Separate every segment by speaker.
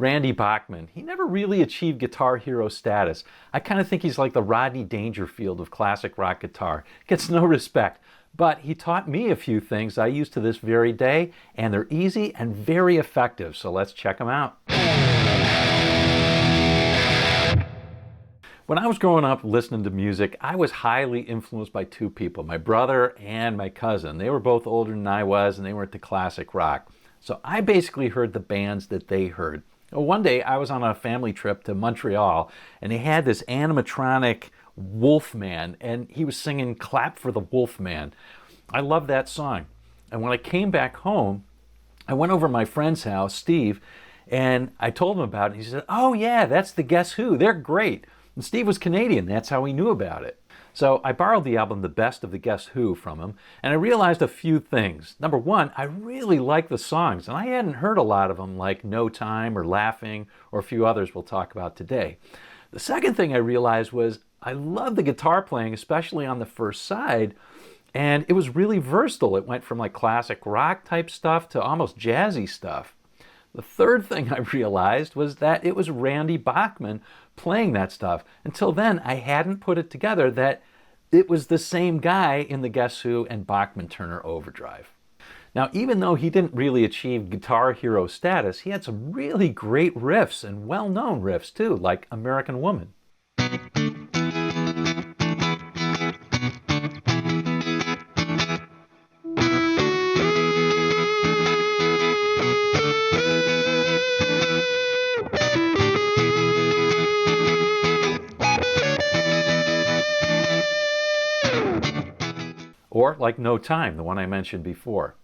Speaker 1: Randy Bachman, he never really achieved guitar hero status. I kind of think he's like the Rodney Dangerfield of classic rock guitar. Gets no respect. But he taught me a few things I use to this very day, and they're easy and very effective, so let's check them out. When I was growing up listening to music, I was highly influenced by two people, my brother and my cousin. They were both older than I was, and they were into classic rock. So I basically heard the bands that they heard. One day I was on a family trip to Montreal, and they had this animatronic Wolfman, and he was singing Clap for the Wolfman. I love that song. And when I came back home, I went over to my friend's house, Steve, and I told him about it. He said, "Oh yeah, that's the Guess Who. They're great." And Steve was Canadian. That's how he knew about it. So I borrowed the album The Best of the Guess Who from him, and I realized a few things. Number one, I really like the songs, and I hadn't heard a lot of them like No Time or Laughing or a few others we'll talk about today. The second thing I realized was I love the guitar playing, especially on the first side, and it was really versatile. It went from like classic rock type stuff to almost jazzy stuff. The third thing I realized was that it was Randy Bachman playing that stuff. Until then, I hadn't put it together that it was the same guy in the Guess Who and Bachman Turner Overdrive. Now, even though he didn't really achieve guitar hero status, he had some really great riffs and well-known riffs too, like American Woman. Or like No Time, the one I mentioned before.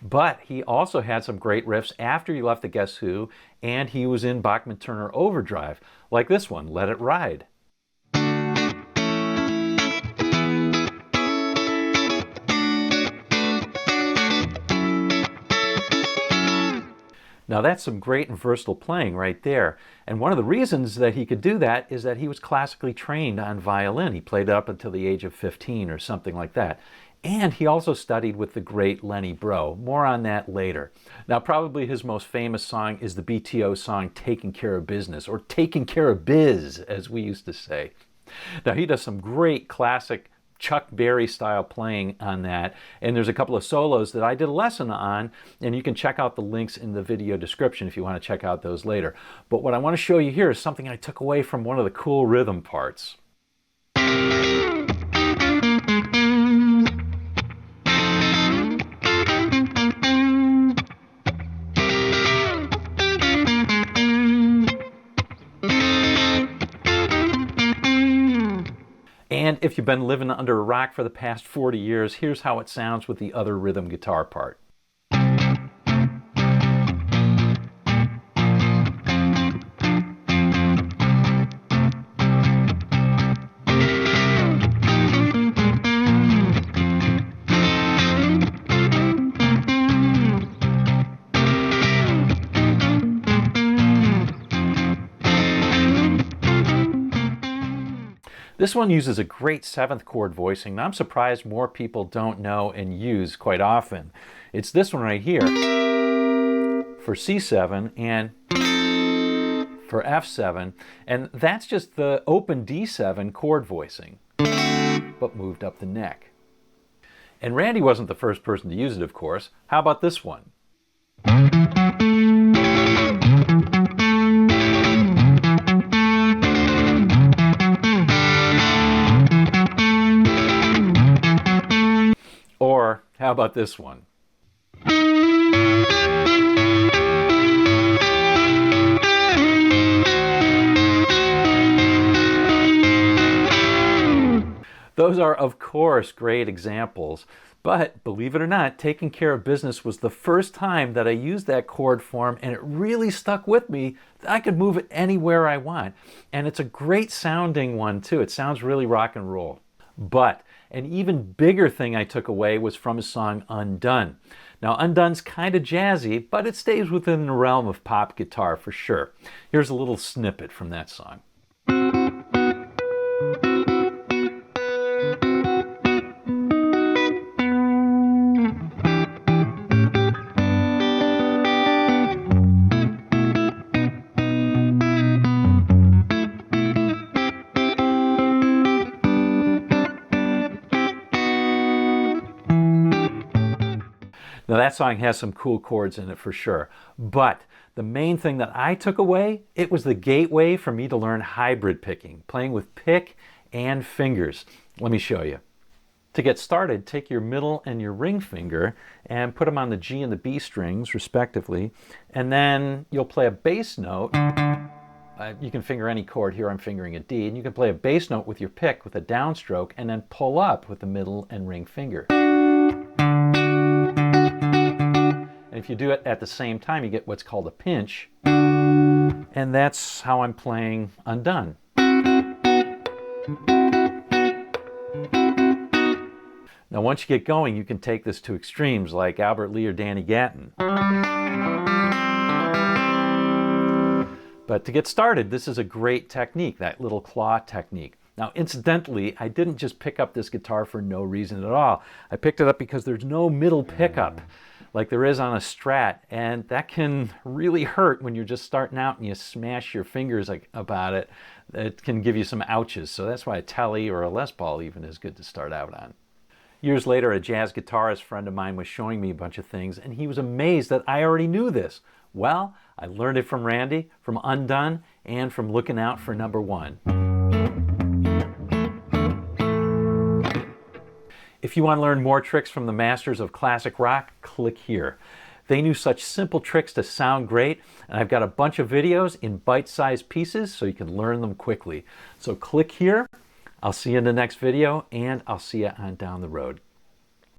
Speaker 1: But he also had some great riffs after he left the Guess Who, and he was in Bachman Turner Overdrive, like this one, Let It Ride. Now that's some great and versatile playing right there. And one of the reasons that he could do that is that he was classically trained on violin. He played up until the age of 15 or something like that. And he also studied with the great Lenny Breau. More on that later. Now probably his most famous song is the BTO song Taking Care of Business, or Taking Care of Biz, as we used to say. Now he does some great classic Chuck Berry style playing on that, and there's a couple of solos that I did a lesson on, and you can check out the links in the video description if you want to check out those later. But what I want to show you here is something I took away from one of the cool rhythm parts. And if you've been living under a rock for the past 40 years, here's how it sounds with the other rhythm guitar part. This one uses a great 7th chord voicing that I'm surprised more people don't know and use quite often. It's this one right here for C7 and for F7, and that's just the open D7 chord voicing, but moved up the neck. And Randy wasn't the first person to use it, of course. How about this one? Or how about this one? Those are, of course, great examples, but believe it or not, Taking Care of Business was the first time that I used that chord form, and it really stuck with me. I could move it anywhere I want, and it's a great sounding one too. It sounds really rock and roll. But an even bigger thing I took away was from his song Undone. Now, Undone's kind of jazzy, but it stays within the realm of pop guitar for sure. Here's a little snippet from that song. Now that song has some cool chords in it for sure, but the main thing that I took away, it was the gateway for me to learn hybrid picking, playing with pick and fingers. Let me show you. To get started, take your middle and your ring finger and put them on the G and the B strings respectively, and then you'll play a bass note. You can finger any chord. Here I'm fingering a D, and you can play a bass note with your pick with a downstroke and then pull up with the middle and ring finger. And if you do it at the same time, you get what's called a pinch. And that's how I'm playing Undone. Now, once you get going, you can take this to extremes like Albert Lee or Danny Gatton. But to get started, this is a great technique, that little claw technique. Now, incidentally, I didn't just pick up this guitar for no reason at all. I picked it up because there's no middle pickup like there is on a Strat, and that can really hurt when you're just starting out and you smash your fingers about it. It can give you some ouches, so that's why a Tele or a Les Paul even is good to start out on. Years later, a jazz guitarist friend of mine was showing me a bunch of things, and he was amazed that I already knew this. Well, I learned it from Randy, from Undone, and from looking out for number one. If you want to learn more tricks from the masters of classic rock, click here. They knew such simple tricks to sound great, and I've got a bunch of videos in bite-sized pieces so you can learn them quickly. So click here. I'll see you in the next video, and I'll see you on down the road.